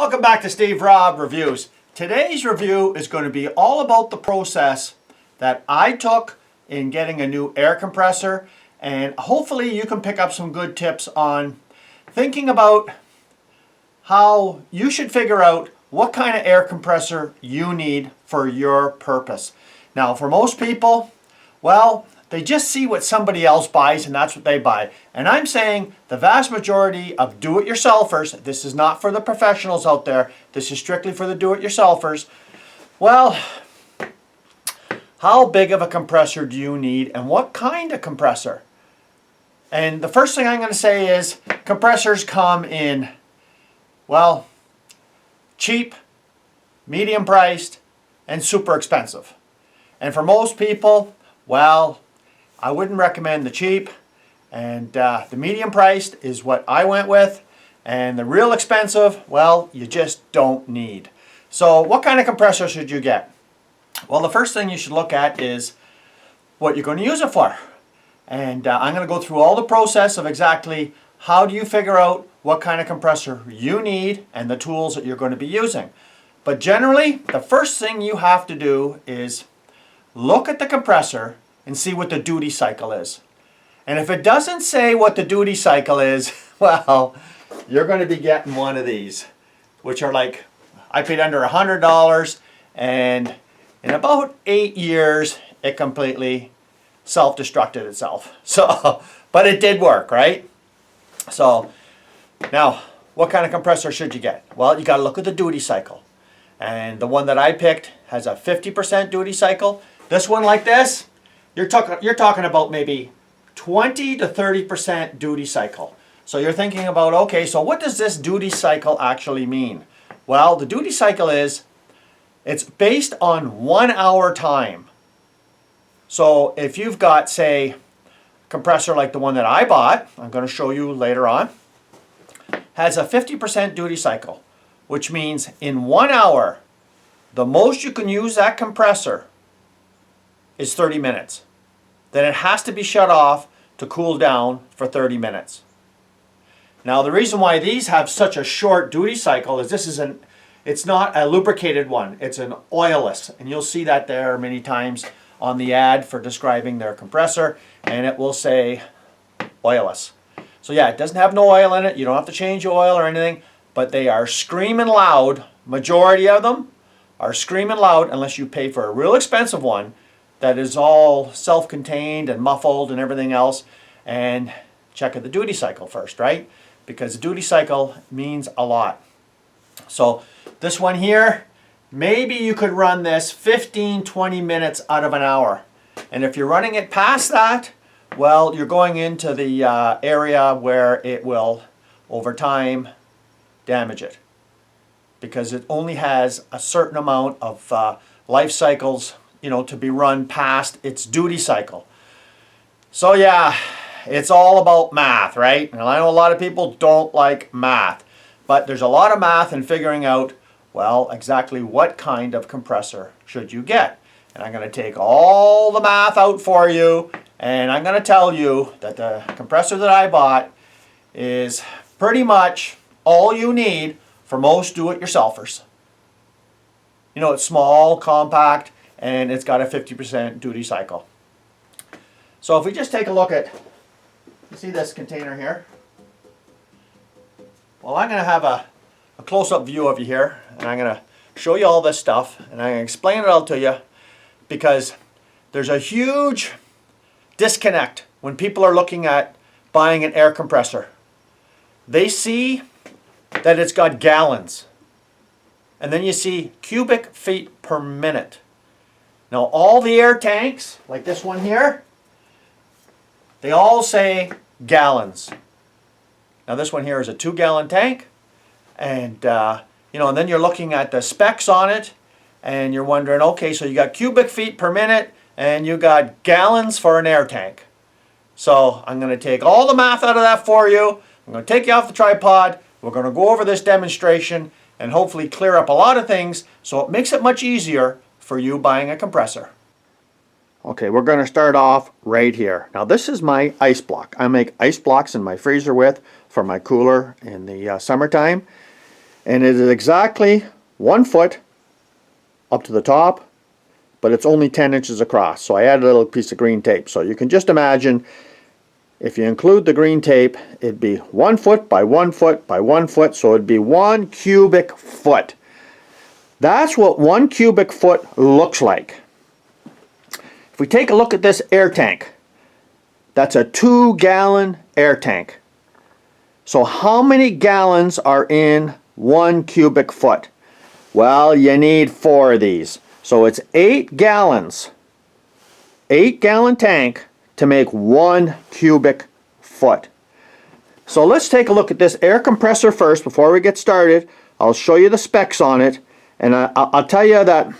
Welcome back to Steve Robb Reviews. Today's review is going to be all about the process that I took in getting a new air compressor, and hopefully you can pick up some good tips on thinking about how you should figure out what kind of air compressor you need for your purpose. Now, for most people, well, they just see what somebody else buys and that's what they buy. And I'm saying the vast majority of do-it-yourselfers, this is not for the professionals out there, this is strictly for the do-it-yourselfers. Well, how big of a compressor do you need and what kind of compressor? And the first thing I'm going to say is compressors come in, well, cheap, medium priced, and super expensive. And for most people, well, I wouldn't recommend the cheap, and the medium priced is what I went with, and the real expensive, well, you just don't need. So what kind of compressor should you get? Well, the first thing you should look at is what you're going to use it for. And I'm going to go through all the process of exactly how do you figure out what kind of compressor you need and the tools that you're going to be using. But generally, the first thing you have to do is look at the compressor and see what the duty cycle is. And if it doesn't say what the duty cycle is, well, you're going to be getting one of these, which are like, I paid under $100, and in about 8 years, it completely self-destructed itself. So, but it did work, right? So, now, what kind of compressor should you get? Well, you got to look at the duty cycle. And the one that I picked has a 50% duty cycle. This one like this, you're talking about maybe 20 to 30% duty cycle. So you're thinking about, okay, so what does this duty cycle actually mean? Well, the duty cycle is, it's based on 1 hour time. So if you've got, say, a compressor like the one that I bought, I'm going to show you later on, has a 50% duty cycle, which means in 1 hour, the most you can use that compressor is 30 minutes. Then it has to be shut off to cool down for 30 minutes. Now the reason why these have such a short duty cycle is it's not a lubricated one, it's an oilless. And you'll see that there many times on the ad for describing their compressor, and it will say oilless. So yeah, it doesn't have no oil in it, you don't have to change your oil or anything, but they are screaming loud. Majority of them are screaming loud unless you pay for a real expensive one that is all self-contained and muffled and everything else. And check at the duty cycle first, right? Because the duty cycle means a lot. So this one here, maybe you could run this 15-20 minutes out of an hour. And if you're running it past that, well, you're going into the area where it will, over time, damage it. Because it only has a certain amount of life cycles, to be run past its duty cycle. So yeah, it's all about math, right? And I know a lot of people don't like math, but there's a lot of math in figuring out, well, exactly what kind of compressor should you get. And I'm going to take all the math out for you, and I'm going to tell you that the compressor that I bought is pretty much all you need for most do-it-yourselfers. It's small, compact, and it's got a 50% duty cycle. So if we just take a look at, you see this container here? Well, I'm going to have a close-up view of you here, and I'm going to show you all this stuff, and I'm going to explain it all to you, because there's a huge disconnect when people are looking at buying an air compressor. They see that it's got gallons, and then you see cubic feet per minute. Now all the air tanks, like this one here, they all say gallons. Now this one here is a 2-gallon tank, and and then you're looking at the specs on it, and you're wondering, okay, so you got cubic feet per minute, and you got gallons for an air tank. So I'm going to take all the math out of that for you. I'm going to take you off the tripod. We're going to go over this demonstration and hopefully clear up a lot of things so it makes it much easier for you buying a compressor. Okay, we're going to start off right here. Now this is my ice block. I make ice blocks in my freezer with for my cooler in the summertime. And it is exactly 1 foot up to the top, but it's only 10 inches across. So I added a little piece of green tape. So you can just imagine, if you include the green tape, it'd be 1 foot by 1 foot by 1 foot, so it'd be 1 cubic foot. That's what 1 cubic foot looks like. If we take a look at this air tank, that's a 2-gallon air tank. So how many gallons are in 1 cubic foot? Well, you need 4 of these. So it's 8 gallons, 8-gallon tank to make 1 cubic foot. So let's take a look at this air compressor first before we get started. I'll show you the specs on it, and I'll tell you that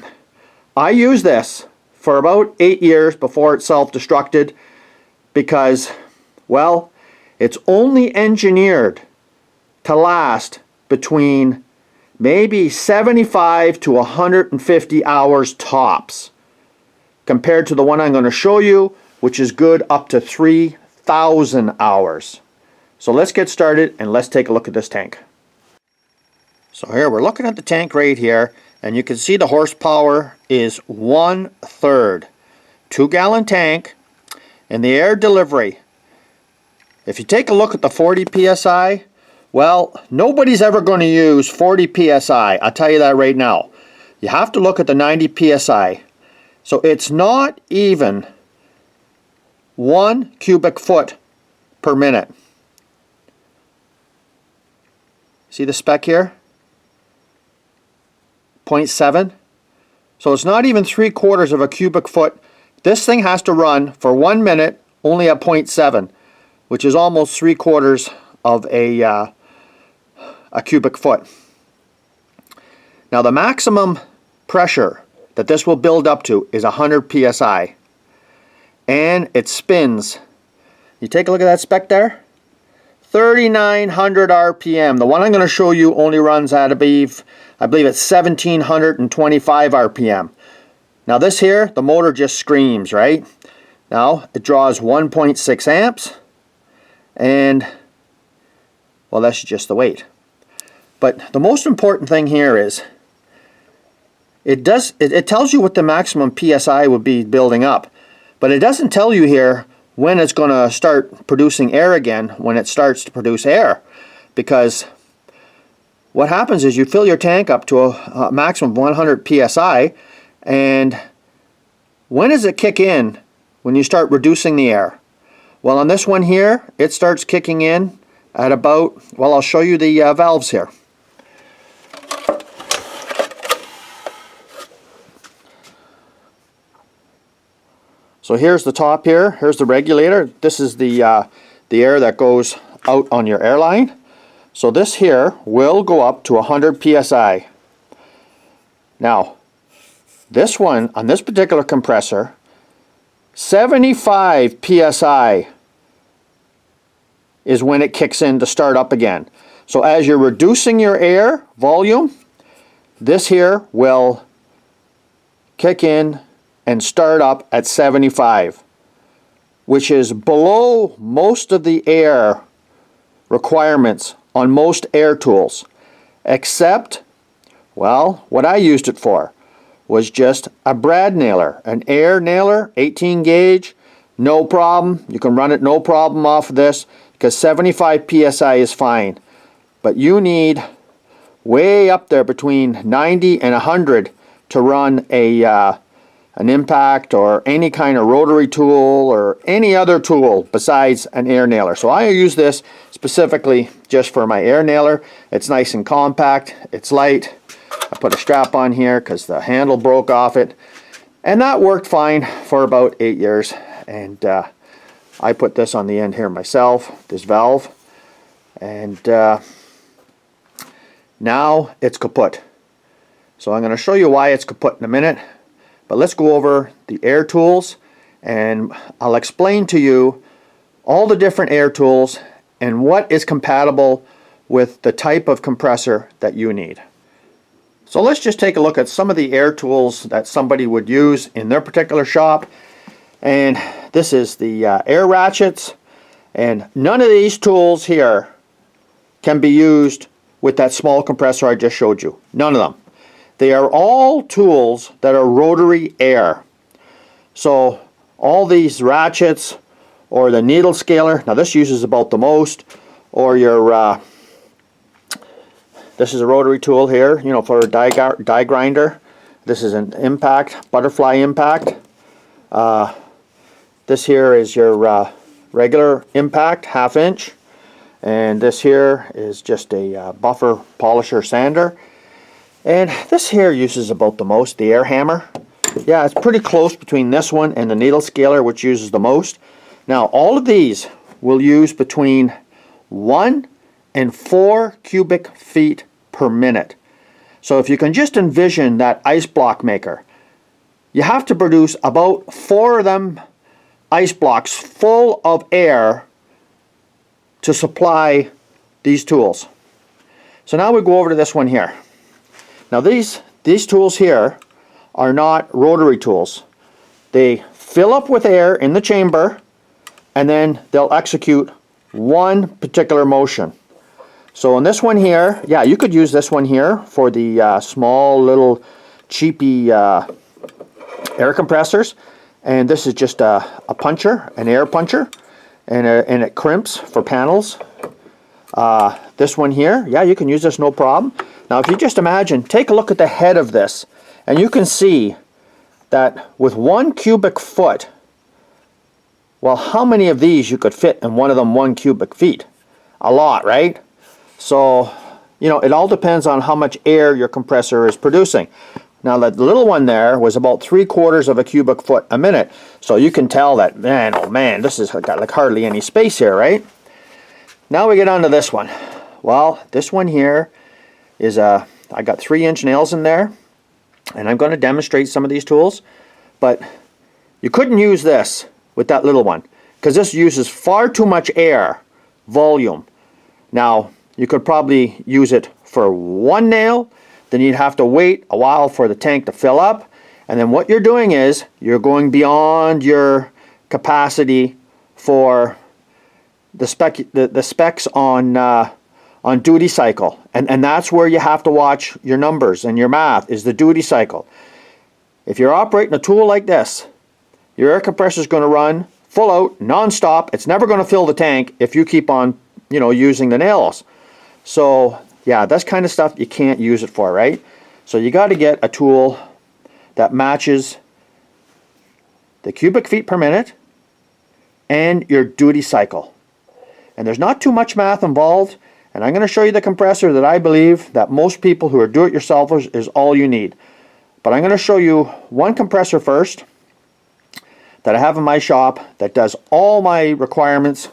I used this for about 8 years before it self-destructed because, well, it's only engineered to last between maybe 75 to 150 hours tops, compared to the one I'm going to show you, which is good up to 3,000 hours. So let's get started and let's take a look at this tank. So here we're looking at the tank right here, and you can see the horsepower is 1/3. 2-gallon tank, and the air delivery. If you take a look at the 40 psi, well, nobody's ever going to use 40 psi. I'll tell you that right now. You have to look at the 90 psi. So it's not even 1 cubic foot per minute. See the spec here? 0.7. So it's not even 3/4 of a cubic foot. This thing has to run for 1 minute only at 0.7, which is almost 3/4 of a cubic foot. Now the maximum pressure that this will build up to is 100 psi, and it spins. You take a look at that spec there, 3,900 RPM. The one I'm going to show you only runs at I believe it's 1,725 RPM. Now this here, the motor just screams, right? Now it draws 1.6 amps, and well, that's just the weight. But the most important thing here is it tells you what the maximum PSI would be building up, but it doesn't tell you here when it's going to start producing air again, when it starts to produce air. Because what happens is you fill your tank up to a maximum of 100 PSI, and when does it kick in when you start reducing the air? Well, on this one here, it starts kicking in at about, well, I'll show you the valves here. So here's the top here. Here's the regulator. This is the air that goes out on your airline. So this here will go up to 100 psi. Now, this one, on this particular compressor, 75 psi is when it kicks in to start up again. So as you're reducing your air volume, this here will kick in and start up at 75, which is below most of the air requirements on most air tools, except, well, what I used it for was just a brad nailer, an air nailer, 18 gauge, no problem. You can run it no problem off of this because 75 psi is fine. But you need way up there between 90 and 100 to run an impact or any kind of rotary tool or any other tool besides an air nailer. So I use this specifically just for my air nailer. It's nice and compact, it's light. I put a strap on here because the handle broke off it, and that worked fine for about 8 years. And I put this on the end here myself, this valve, and now it's kaput. So I'm going to show you why it's kaput in a minute. But let's go over the air tools, and I'll explain to you all the different air tools and what is compatible with the type of compressor that you need. So let's just take a look at some of the air tools that somebody would use in their particular shop. And this is the air ratchets, and none of these tools here can be used with that small compressor I just showed you. None of them. They are all tools that are rotary air. So all these ratchets or the needle scaler, now this uses about the most, or your, this is a rotary tool here, you know, for a die grinder. This is an impact, butterfly impact. This here is your regular impact, 1/2 inch. And this here is just a buffer polisher sander. And this here uses about the most, the air hammer. Yeah, it's pretty close between this one and the needle scaler, which uses the most. Now, all of these will use between 1 and 4 cubic feet per minute. So if you can just envision that ice block maker, you have to produce about 4 of them ice blocks full of air to supply these tools. So now we go over to this one here. Now these tools here are not rotary tools. They fill up with air in the chamber and then they'll execute one particular motion. So on this one here, yeah, you could use this one here for the small little cheapy air compressors. And this is just a puncher, an air puncher, and it crimps for panels. This one here, yeah, you can use this no problem. Now if you just imagine, take a look at the head of this, and you can see that with 1 cubic foot, well, how many of these you could fit in one of them 1 cubic feet? A lot, right? So, you know, it all depends on how much air your compressor is producing. Now the little one there was about 3/4 of a cubic foot a minute. So you can tell that, man, oh man, this has got like hardly any space here, right? Now we get on to this one. Well, this one here is I got 3-inch nails in there, and I'm going to demonstrate some of these tools, but you couldn't use this with that little one because this uses far too much air volume. Now you could probably use it for 1 nail, then you'd have to wait a while for the tank to fill up, and then what you're doing is you're going beyond your capacity for the specs on duty cycle, and that's where you have to watch your numbers and your math is the duty cycle. If you're operating a tool like this, your air compressor is going to run full out, non-stop. It's never going to fill the tank if you keep on, you know, using the nails. So yeah, that's kind of stuff you can't use it for, right? So you got to get a tool that matches the cubic feet per minute and your duty cycle. And there's not too much math involved, and I'm going to show you the compressor that I believe that most people who are do-it-yourselfers is all you need. But I'm going to show you one compressor first that I have in my shop that does all my requirements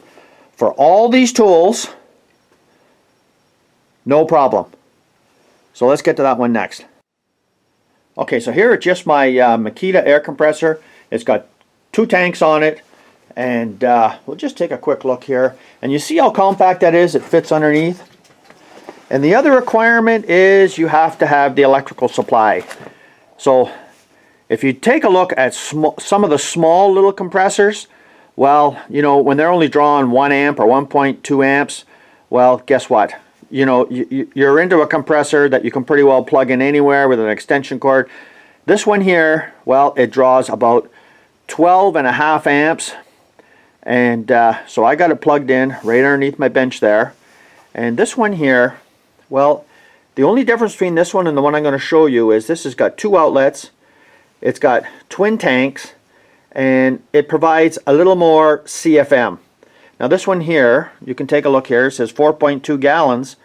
for all these tools, no problem. So let's get to that one next. Okay, so here it's just my Makita air compressor. It's got 2 tanks on it, and we'll just take a quick look here. And you see how compact that is? It fits underneath. And the other requirement is you have to have the electrical supply. So if you take a look at some of the small little compressors, well, you know, when they're only drawing 1 amp or 1.2 amps, well, guess what? You know, you're into a compressor that you can pretty well plug in anywhere with an extension cord. This one here, well, it draws about 12.5 amps. And so I got it plugged in right underneath my bench there. And this one here, well, the only difference between this one and the one I'm going to show you is this has got 2 outlets. It's got twin tanks, and it provides a little more CFM. Now this one here, you can take a look here. It says 4.2 gallons,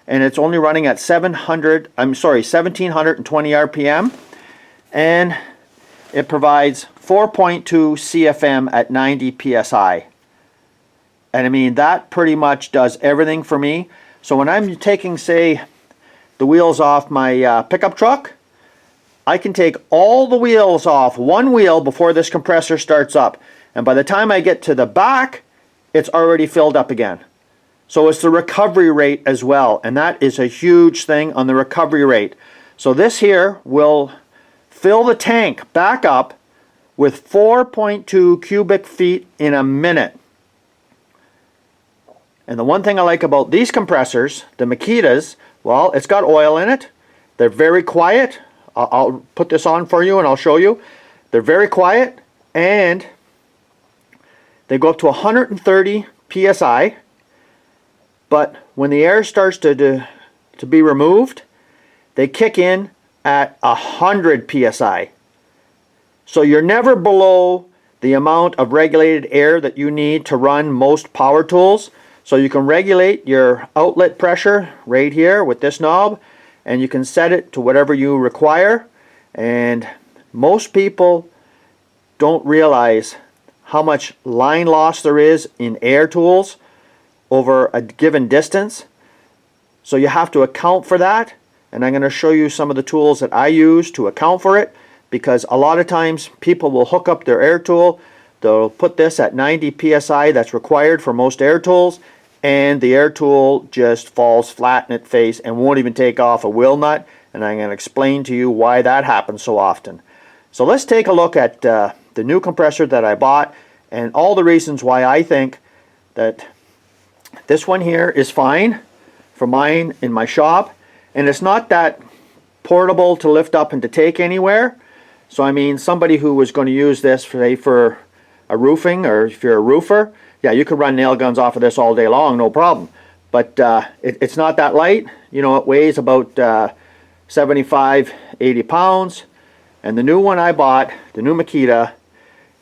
and it's only running at 1720 RPM, and it provides 4.2 CFM at 90 PSI. And I mean, that pretty much does everything for me. So when I'm taking, say, the wheels off my pickup truck, I can take all the wheels off one wheel before this compressor starts up. And by the time I get to the back, it's already filled up again. So it's the recovery rate as well. And that is a huge thing on the recovery rate. So this here will fill the tank back up with 4.2 cubic feet in a minute. And the one thing I like about these compressors, the Makitas, Well, it's got oil in it. They're very quiet. I'll put this on for you and I'll show you. They're very quiet, and they go up to 130 psi, but when the air starts to be removed, they kick in at 100 psi. So you're never below the amount of regulated air that you need to run most power tools. So you can regulate your outlet pressure right here with this knob, and you can set it to whatever you require. And most people don't realize how much line loss there is in air tools over a given distance. So you have to account for that, and I'm going to show you some of the tools that I use to account for it, because a lot of times people will hook up their air tool, they'll put this at 90 psi, that's required for most air tools, and the air tool just falls flat in its face and won't even take off a wheel nut, and I'm going to explain to you why that happens so often. So let's take a look at the new compressor that I bought and all the reasons why I think that this one here is fine for mine in my shop, and it's not that portable to lift up and to take anywhere. So I mean, somebody who was going to use this for a roofing, or if you're a roofer, yeah, you could run nail guns off of this all day long, no problem. But it's not that light. You know, it weighs about 75, 80 pounds. And the new one I bought, the new Makita,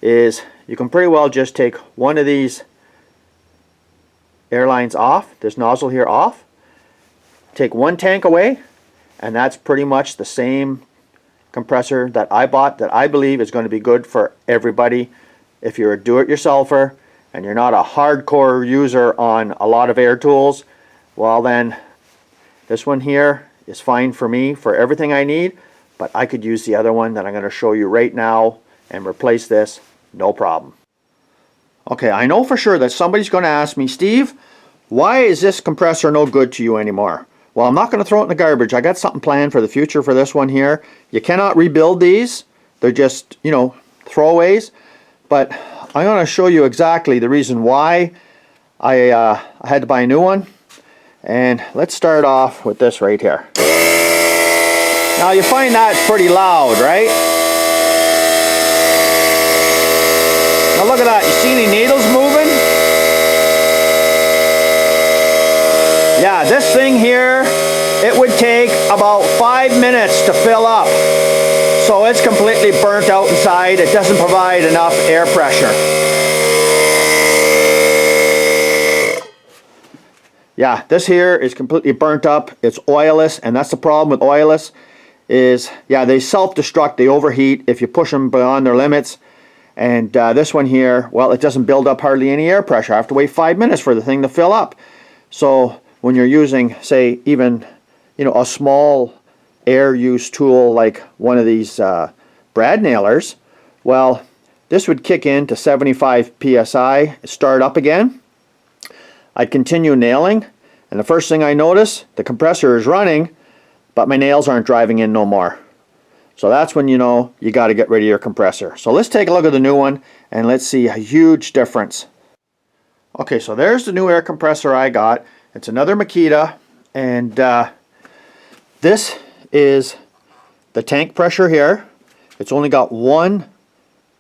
is you can pretty well just take one of these air lines off, this nozzle here off, take one tank away, and that's pretty much the same compressor that I bought, that I believe is going to be good for everybody. If you're a do-it-yourselfer and you're not a hardcore user on a lot of air tools, well then this one here is fine for me for everything I need, but I could use the other one that I'm going to show you right now and replace this, no problem. Okay, I know for sure that somebody's going to ask me, Steve, why is this compressor no good to you anymore? Well, I'm not going to throw it in the garbage. I got something planned for the future for this one here. You cannot rebuild these. They're just, you know, throwaways. But I'm going to show you exactly the reason why I had to buy a new one. And let's start off with this right here. Now you find that pretty loud, right? Now look at that. You see any needles moving? Yeah, this thing here, it would take about 5 minutes to fill up. So it's completely burnt out inside. It doesn't provide enough air pressure. Yeah, this here is completely burnt up. It's oilless, and that's the problem with oilless is, yeah, they self-destruct, they overheat if you push them beyond their limits. And this one here, well, it doesn't build up hardly any air pressure. I have to wait 5 minutes for the thing to fill up. So when you're using, say, even, you know, a small air use tool like one of these brad nailers, well, this would kick in to 75 psi, start up again. I'd continue nailing, and the first thing I notice, the compressor is running, but my nails aren't driving in no more. So that's when you know you got to get rid of your compressor. So let's take a look at the new one and let's see a huge difference. Okay, so there's the new air compressor I got. It's another Makita, and this is the tank pressure here. It's only got one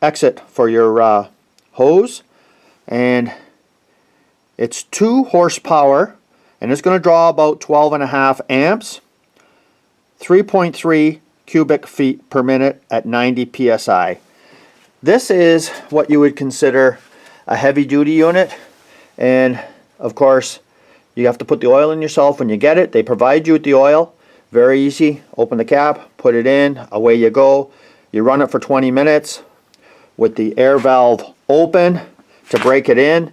exit for your hose, and it's 2 horsepower, and it's going to draw about 12.5 amps, 3.3 cubic feet per minute at 90 psi. This is what you would consider a heavy duty unit, and of course you have to put the oil in yourself when you get it. They provide you with the oil, very easy. Open the cap, put it in, away you go. You run it for 20 minutes with the air valve open to break it in,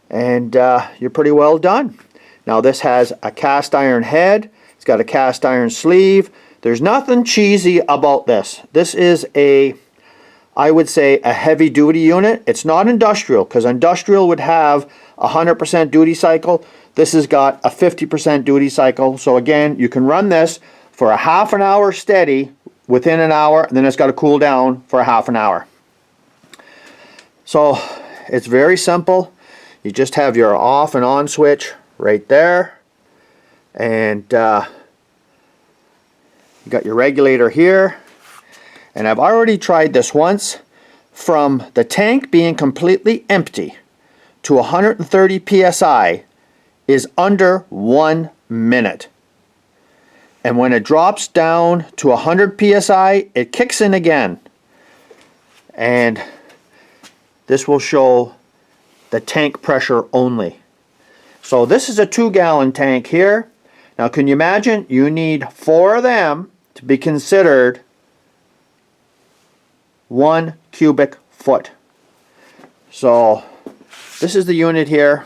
and you're pretty well done. Now this has a cast iron head, it's got a cast iron sleeve. There's nothing cheesy about this. This is I would say a heavy duty unit. It's not industrial, because industrial would have a 100% duty cycle. This has got a 50% duty cycle. So again, you can run this for a half an hour steady within an hour, and then it's got to cool down for a half an hour. So it's very simple. You just have your off and on switch right there, and You got your regulator here. And I've already tried this once. From the tank being completely empty to 130 psi is under 1 minute. And when it drops down to 100 psi, it kicks in again. And this will show the tank pressure only. So this is a 2-gallon tank here. Now can you imagine? You need 4 of them to be considered 1 cubic foot. So this is the unit here.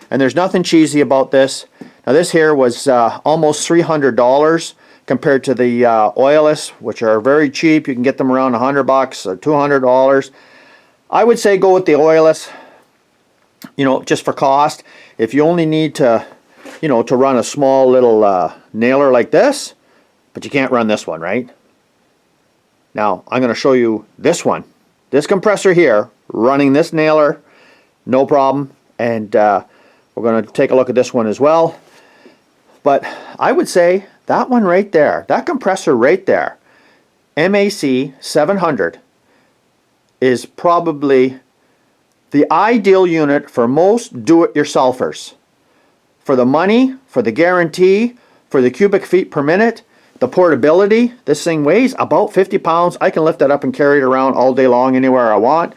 And there's nothing cheesy about this. Now this here was almost $300 compared to the oilless, which are very cheap. You can get them around $100 or $200. I would say go with the oilless, you know, just for cost. If you only need to, you know, to run a small little nailer like this, but you can't run this one, right? Now I'm going to show you this one. This compressor here, running this nailer, no problem. And we're going to take a look at this one as well. But I would say that one right there, that compressor right there, MAC 700, is probably the ideal unit for most do-it-yourselfers. For the money, for the guarantee, for the cubic feet per minute, the portability, this thing weighs about 50 pounds. I can lift it up and carry it around all day long anywhere I want.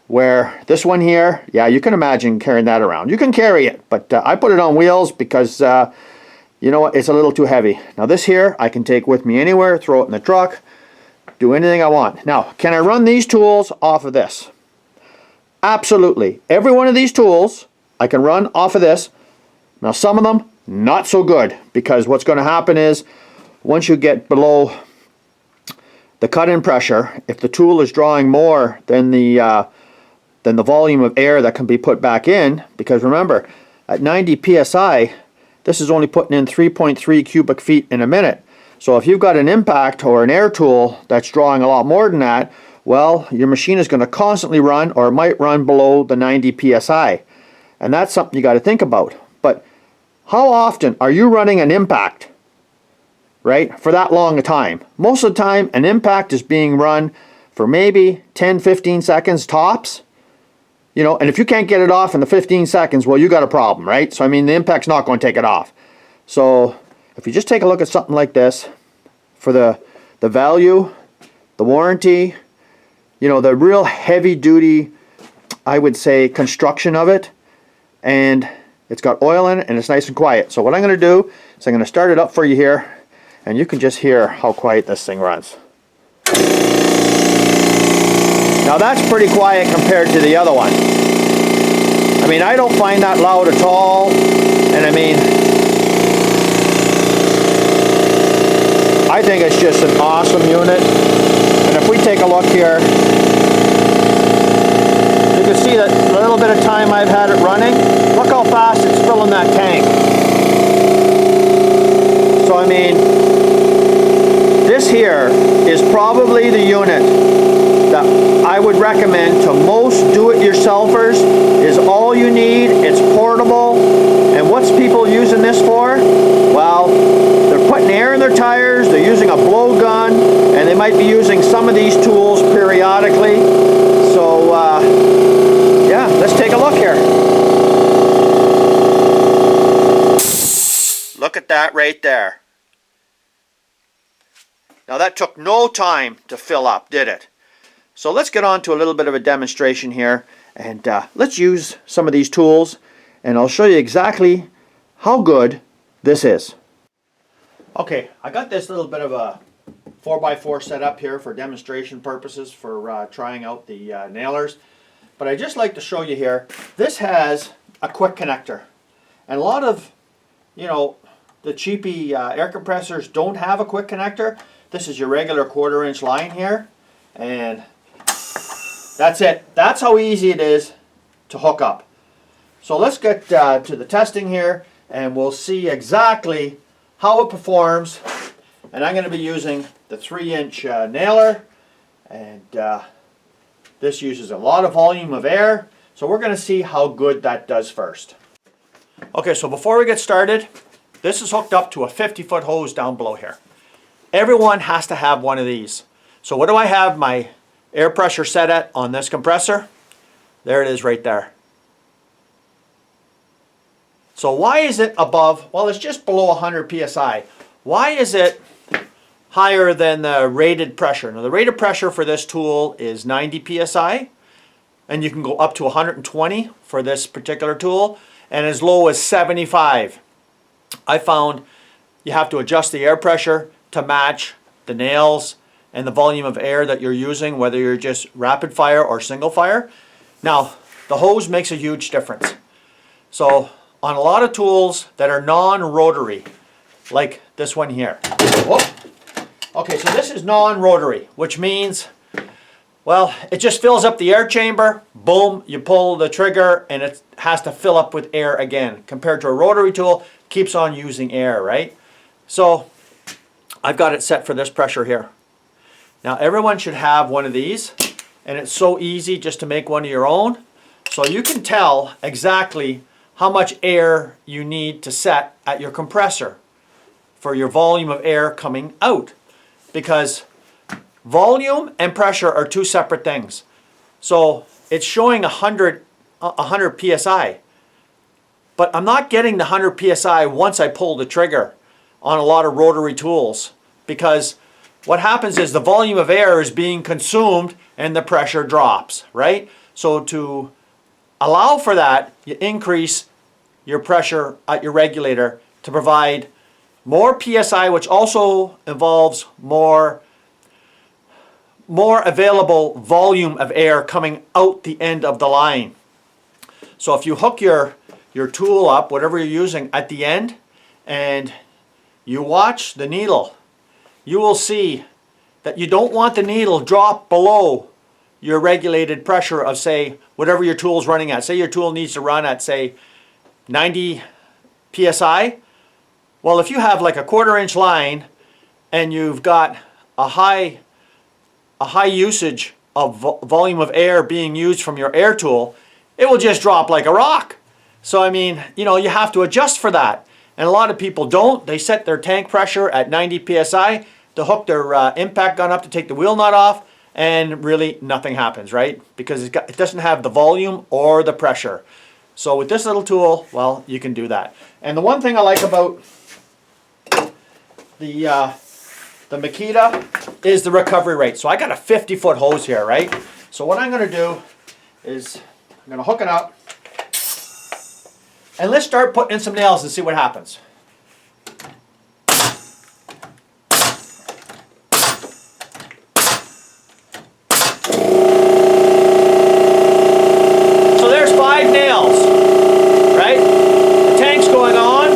Where this one here, yeah, you can imagine carrying that around. You can carry it, but I put it on wheels because, you know what, it's a little too heavy. Now this here, I can take with me anywhere, throw it in the truck, do anything I want. Now, can I run these tools off of this? Absolutely. Every one of these tools, I can run off of this. Now some of them, not so good, because what's going to happen is, once you get below the cut-in pressure, if the tool is drawing more than the volume of air that can be put back in, because remember, at 90 psi, this is only putting in 3.3 cubic feet in a minute. So if you've got an impact or an air tool that's drawing a lot more than that, well, your machine is going to constantly run, or it might run below the 90 psi. And that's something you got to think about. But how often are you running an impact, right, for that long a time? Most of the time, an impact is being run for maybe 10-15 seconds tops. You know, and if you can't get it off in the 15 seconds, well, you got a problem, right? So, I mean, the impact's not going to take it off. So, if you just take a look at something like this, for the value, the warranty, you know, the real heavy-duty, I would say, construction of it, and it's got oil in it, and it's nice and quiet. So, what I'm going to do is I'm going to start it up for you here, and you can just hear how quiet this thing runs. Now that's pretty quiet compared to the other one. I mean, I don't find that loud at all. And I mean, I think it's just an awesome unit. And if we take a look here, you can see that the little bit of time I've had it running, look how fast it's filling that tank. So I mean, this here is probably the unit that I would recommend to most do-it-yourselfers. Is all you need. It's portable. And what's people using this for? Well, they're putting air in their tires, they're using a blowgun, and they might be using some of these tools periodically. So yeah, let's take a look here. Look at that right there. Now that took no time to fill up, did it? So let's get on to a little bit of a demonstration here, and let's use some of these tools, and I'll show you exactly how good this is. Okay, I got this little bit of a 4x4 set up here for demonstration purposes for trying out the nailers, but I just like to show you here, this has a quick connector, and a lot of, you know, the cheapy air compressors don't have a quick connector. This is your regular 1/4-inch line here, and that's it. That's how easy it is to hook up. So let's get to the testing here, and we'll see exactly how it performs. And I'm going to be using the 3-inch nailer, and this uses a lot of volume of air. So we're going to see how good that does first. Okay, so before we get started, this is hooked up to a 50-foot hose down below here. everyone has to have one of these. So what do I have my air pressure set at on this compressor? There it is right there. So why is it above? Well, it's just below 100 psi. Why is it higher than the rated pressure? Now the rated pressure for this tool is 90 psi, and you can go up to 120 for this particular tool, and as low as 75. I found you have to adjust the air pressure to match the nails and the volume of air that you're using, whether you're just rapid fire or single fire. Now, the hose makes a huge difference. So on a lot of tools that are non-rotary, like this one here. Whoop. Okay, so this is non-rotary, which means, well, it just fills up the air chamber, boom, you pull the trigger and it has to fill up with air again. Compared to a rotary tool, keeps on using air, right? So I've got it set for this pressure here. Now everyone should have one of these, and it's so easy just to make one of your own. So you can tell exactly how much air you need to set at your compressor for your volume of air coming out. Because volume and pressure are two separate things. So it's showing 100 psi. But I'm not getting the 100 psi once I pull the trigger on a lot of rotary tools. Because what happens is the volume of air is being consumed and the pressure drops, right? So to allow for that, you increase your pressure at your regulator to provide more PSI, which also involves more available volume of air coming out the end of the line. So if you hook your tool up, whatever you're using, at the end, and you watch the needle, you will see that you don't want the needle drop below your regulated pressure of, say, whatever your tool is running at. Say your tool needs to run at, say, 90 psi. Well, if you have like a 1/4 inch line and you've got a high usage of volume of air being used from your air tool, it will just drop like a rock. So I mean, you know, you have to adjust for that. And a lot of people don't. They set their tank pressure at 90 psi to hook their impact gun up to take the wheel nut off, and really nothing happens, right? Because it doesn't have the volume or the pressure. So with this little tool, well, you can do that. And the one thing I like about the Makita is the recovery rate. So I got a 50-foot hose here, right? So what I'm going to do is I'm going to hook it up, and let's start putting in some nails and see what happens. So there's 5 nails, right? The tank's going on.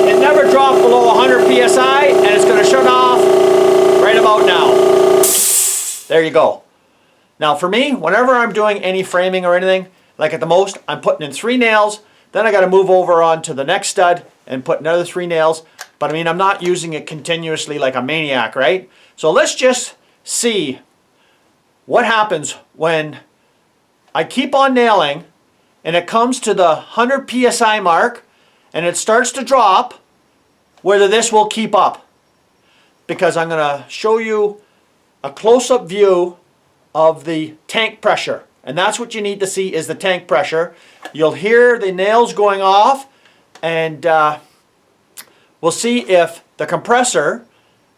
It never dropped below 100 psi, and it's going to shut off right about now. There you go. Now for me, whenever I'm doing any framing or anything, like at the most, I'm putting in 3 nails, then I got to move over on to the next stud and put another 3 nails. But I mean, I'm not using it continuously like a maniac, right? So let's just see what happens when I keep on nailing and it comes to the 100 psi mark and it starts to drop, whether this will keep up. Because I'm going to show you a close-up view of the tank pressure. And that's what you need to see, is the tank pressure. You'll hear the nails going off, and we'll see if the compressor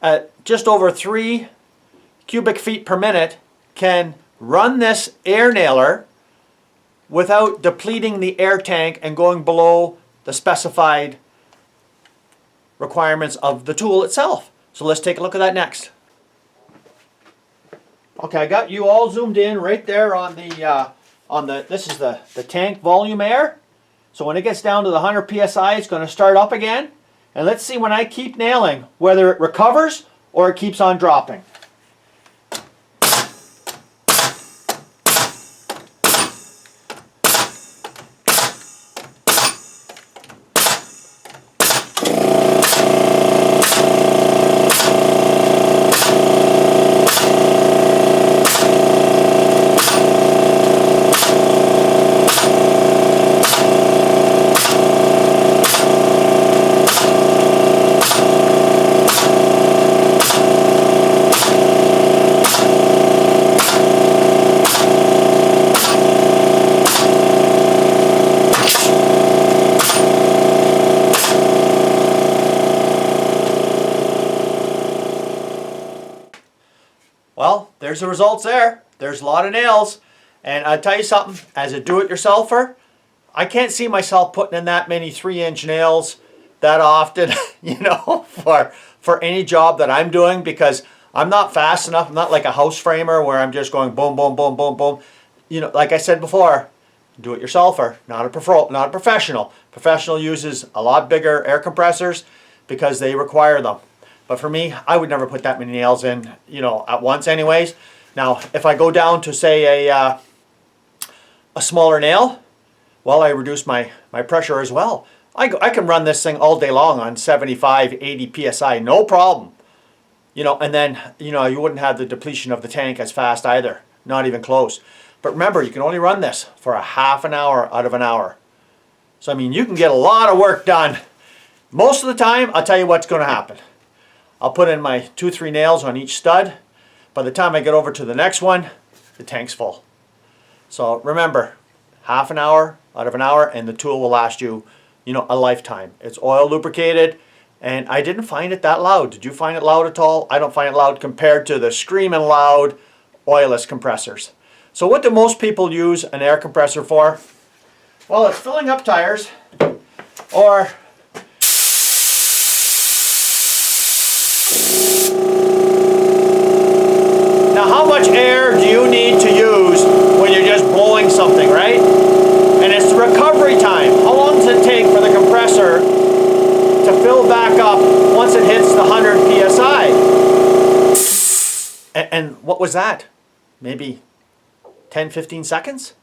at just over 3 cubic feet per minute can run this air nailer without depleting the air tank and going below the specified requirements of the tool itself. So let's take a look at that next. Okay, I got you all zoomed in right there on the this is the tank volume air. So when it gets down to the 100 psi, it's going to start up again. And let's see when I keep nailing whether it recovers or it keeps on dropping. there's the results there. There's a lot of nails. And I'll tell you something, as a do-it-yourselfer, I can't see myself putting in that many 3-inch nails that often, you know, for any job that I'm doing, because I'm not fast enough. I'm not like a house framer where I'm just going boom, boom, boom, boom, boom. You know, like I said before, do-it-yourselfer, not a professional. Professional uses a lot bigger air compressors because they require them. But for me, I would never put that many nails in, you know, at once anyways. Now, if I go down to, say, a smaller nail, well, I reduce my pressure as well. I can run this thing all day long on 75, 80 PSI, no problem. You know, and then, you know, you wouldn't have the depletion of the tank as fast either, not even close. But remember, you can only run this for a half an hour out of an hour. So, I mean, you can get a lot of work done. Most of the time, I'll tell you what's going to happen. I'll put in my 2-3 nails on each stud. By the time I get over to the next one, the tank's full. So remember, half an hour out of an hour, and the tool will last you, you know, a lifetime. It's oil lubricated, and I didn't find it that loud. Did you find it loud at all? I don't find it loud compared to the screaming loud oilless compressors. So what do most people use an air compressor for? Well, it's filling up tires, or now how much air do you need to use when you're just blowing something, right? And it's the recovery time. How long does it take for the compressor to fill back up once it hits the 100 PSI? And what was that? Maybe 10, 15 seconds?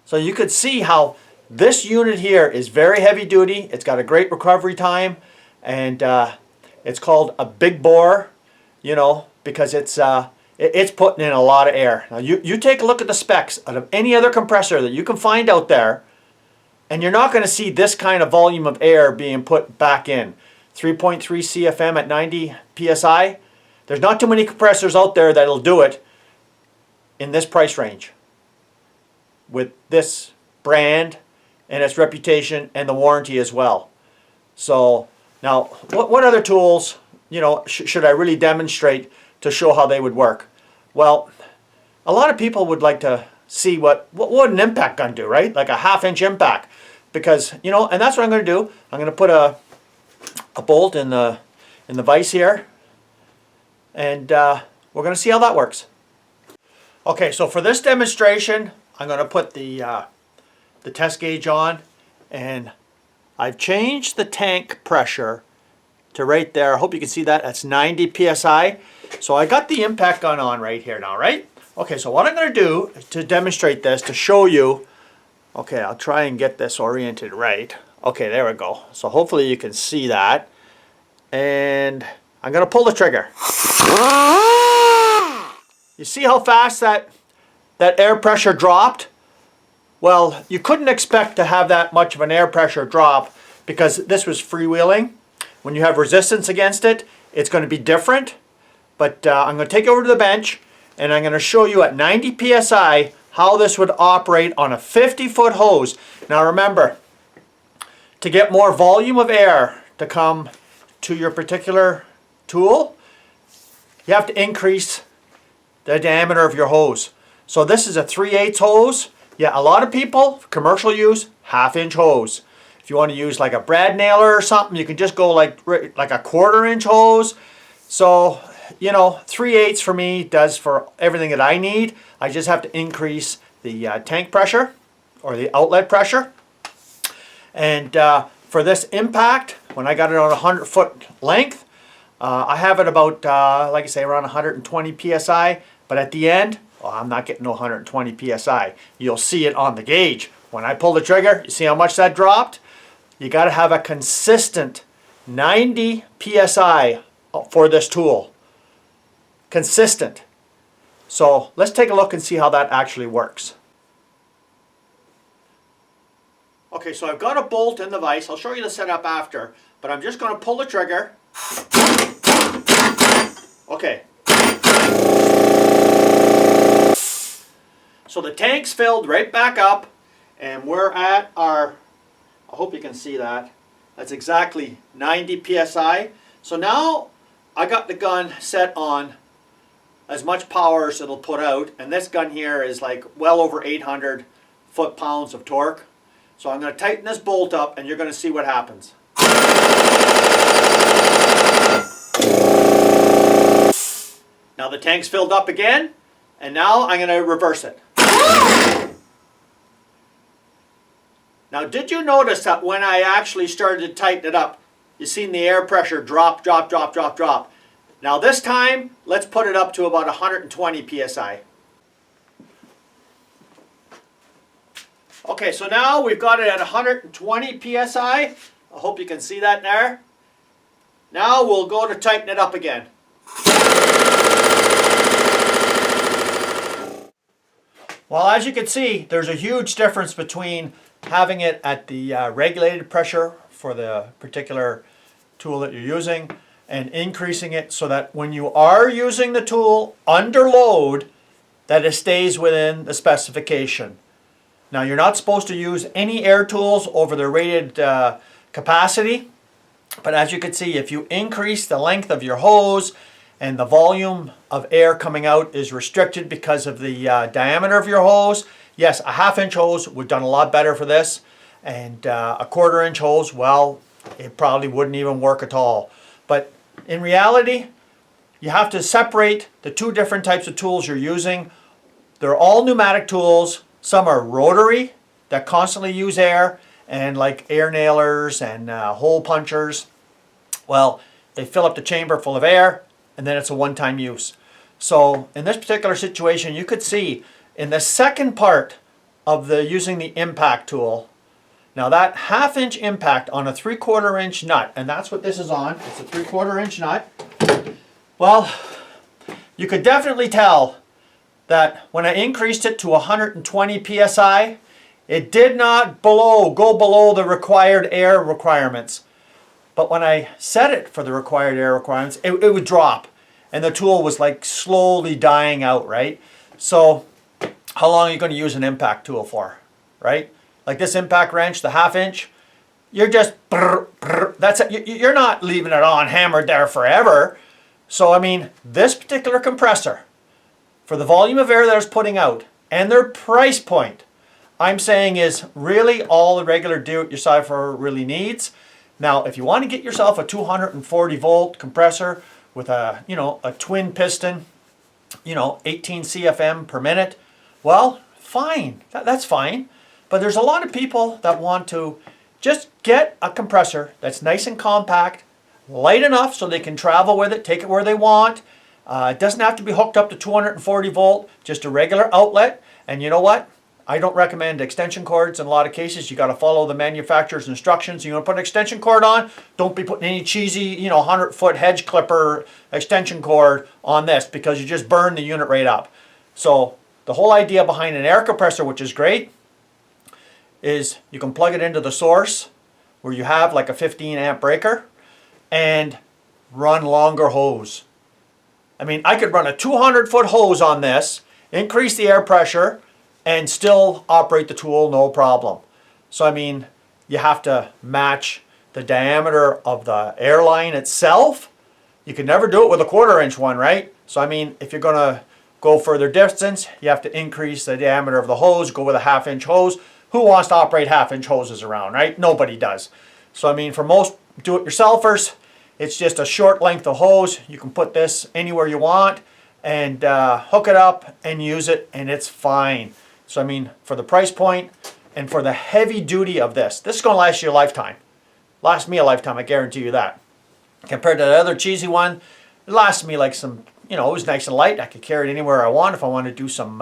So you could see how this unit here is very heavy duty. It's got a great recovery time, and it's called a big bore, you know, because it's putting in a lot of air. Now you take a look at the specs out of any other compressor that you can find out there, and you're not going to see this kind of volume of air being put back in. 3.3 CFM at 90 PSI. There's not too many compressors out there that'll do it in this price range with this brand and its reputation and the warranty as well. So now, what other tools, you know, should I really demonstrate to show how they would work? Well, a lot of people would like to see what would an impact gun do, right? Like a 1/2-inch impact, because, you know, and that's what I'm going to do. I'm going to put a bolt in the vise here, and we're going to see how that works. Okay, so for this demonstration, I'm going to put the test gauge on, and I've changed the tank pressure to right there. I hope you can see that. That's 90 PSI. So I got the impact gun on right here now, right? Okay, so what I'm going to do to demonstrate this, to show you, okay, I'll try and get this oriented right. Okay, there we go. So hopefully you can see that. And I'm going to pull the trigger. You see how fast that air pressure dropped? Well, you couldn't expect to have that much of an air pressure drop because this was freewheeling. When you have resistance against it, it's going to be different. But I'm going to take it over to the bench, and I'm going to show you at 90 PSI how this would operate on a 50-foot hose. Now remember, to get more volume of air to come to your particular tool, you have to increase the diameter of your hose. So this is a 3/8 hose. Yeah, a lot of people, for commercial use, 1/2-inch hose. If you want to use like a brad nailer or something, you can just go like a 1/4-inch hose. So, you know, 3/8 for me does for everything that I need. I just have to increase the tank pressure or the outlet pressure. And for this impact, when I got it on a 100-foot length, I have it about, like I say, around 120 PSI. But at the end, oh, I'm not getting no 120 PSI. You'll see it on the gauge. When I pull the trigger, you see how much that dropped? You got to have a consistent 90 PSI for this tool. Consistent. So let's take a look and see how that actually works. Okay, so I've got a bolt in the vise. I'll show you the setup after, but I'm just going to pull the trigger. Okay. So the tank's filled right back up, and we're at our, I hope you can see that. That's exactly 90 PSI. So now I got the gun set on as much power as it'll put out, and this gun here is like well over 800 foot-pounds of torque. So I'm going to tighten this bolt up and you're going to see what happens. Now the tank's filled up again, and now I'm going to reverse it. Now did you notice that when I actually started to tighten it up, you seen the air pressure drop, drop, drop, drop, drop. Now this time, let's put it up to about 120 psi. Okay, so now we've got it at 120 psi. I hope you can see that there. Now we'll go to tighten it up again. Well, as you can see, there's a huge difference between having it at the regulated pressure for the particular tool that you're using and increasing it so that when you are using the tool under load, that it stays within the specification. Now, you're not supposed to use any air tools over the rated capacity, but as you can see, if you increase the length of your hose and the volume of air coming out is restricted because of the diameter of your hose, yes, a 1/2 inch hose would have done a lot better for this, and a 1/4 inch hose, well, it probably wouldn't even work at all. But in reality, you have to separate the two different types of tools you're using. They're all pneumatic tools. Some are rotary that constantly use air, and like air nailers and hole punchers, well, they fill up the chamber full of air and then it's a one-time use. So in this particular situation, you could see in the second part of the using the impact tool, now that 1/2 inch impact on a 3/4 inch nut, and that's what this is on, it's a 3/4 inch nut. Well, you could definitely tell that when I increased it to 120 psi, it did not go below the required air requirements. But when I set it for the required air requirements, it would drop. And the tool was like slowly dying out, right? So how long are you going to use an impact tool for, right? Like this impact wrench, the 1/2 inch, you're just, that's it. You're not leaving it on hammered there forever. So I mean, this particular compressor, for the volume of air that it's putting out and their price point, I'm saying is really all the regular do-it-yourselfer really needs. Now, if you want to get yourself a 240 volt compressor with a, a twin piston, 18 CFM per minute, well, fine, that's fine. But there's a lot of people that want to just get a compressor that's nice and compact, light enough so they can travel with it, take it where they want. It doesn't have to be hooked up to 240 volt, just a regular outlet. And you know what? I don't recommend extension cords in a lot of cases. You got to follow the manufacturer's instructions. You want to put an extension cord on, don't be putting any cheesy, 100-foot hedge clipper extension cord on this because you just burn the unit right up. So the whole idea behind an air compressor, which is great, is you can plug it into the source where you have like a 15 amp breaker and run longer hose. I mean, I could run a 200-foot hose on this, increase the air pressure, and still operate the tool no problem. So I mean, you have to match the diameter of the air line itself. You can never do it with a 1/4 inch one, right? So I mean, if you're gonna go further distance, you have to increase the diameter of the hose, go with a 1/2 inch hose. Who wants to operate 1/2 inch hoses around, right? Nobody does. So I mean, for most do-it-yourselfers, it's just a short length of hose. You can put this anywhere you want and hook it up and use it, and it's fine. So I mean, for the price point and for the heavy duty of this is going to last you a lifetime. Last me a lifetime, I guarantee you that. Compared to the other cheesy one, it lasted me like some, it was nice and light. I could carry it anywhere I want if I wanted to do some,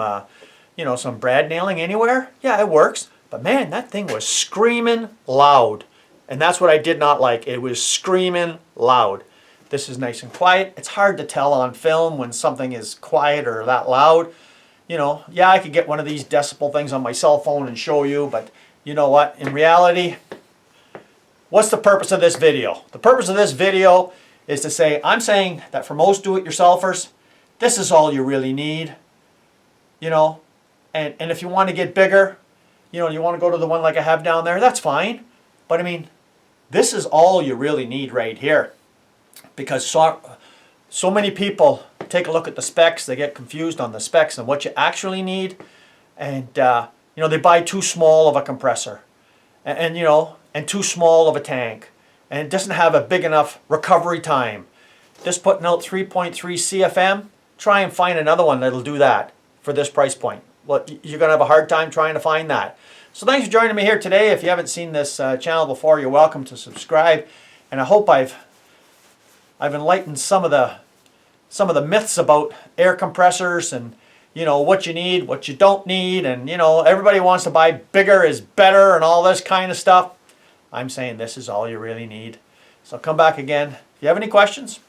some brad nailing anywhere. Yeah, it works. But man, that thing was screaming loud. And that's what I did not like. It was screaming loud. This is nice and quiet. It's hard to tell on film when something is quiet or that loud. Yeah, I could get one of these decibel things on my cell phone and show you, but you know what? In reality, what's the purpose of this video? The purpose of this video is to say, I'm saying that for most do-it-yourselfers, this is all you really need. And if you want to get bigger, you want to go to the one like I have down there, that's fine. But I mean, this is all you really need right here. Because so many people take a look at the specs. They get confused on the specs and what you actually need. And, you know, they buy too small of a compressor. And, you know, and too small of a tank. And it doesn't have a big enough recovery time. This putting out 3.3 CFM, try and find another one that'll do that for this price point. Well, you're going to have a hard time trying to find that. So thanks for joining me here today. If you haven't seen this channel before, you're welcome to subscribe. And I hope I've enlightened some of the myths about air compressors and, you know, what you need, what you don't need, and, you know, everybody wants to buy bigger is better and all this kind of stuff. I'm saying this is all you really need. So come back again. If you have any questions,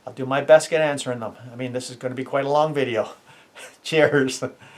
I'll do my best to get answering them. I mean, this is going to be quite a long video. Cheers.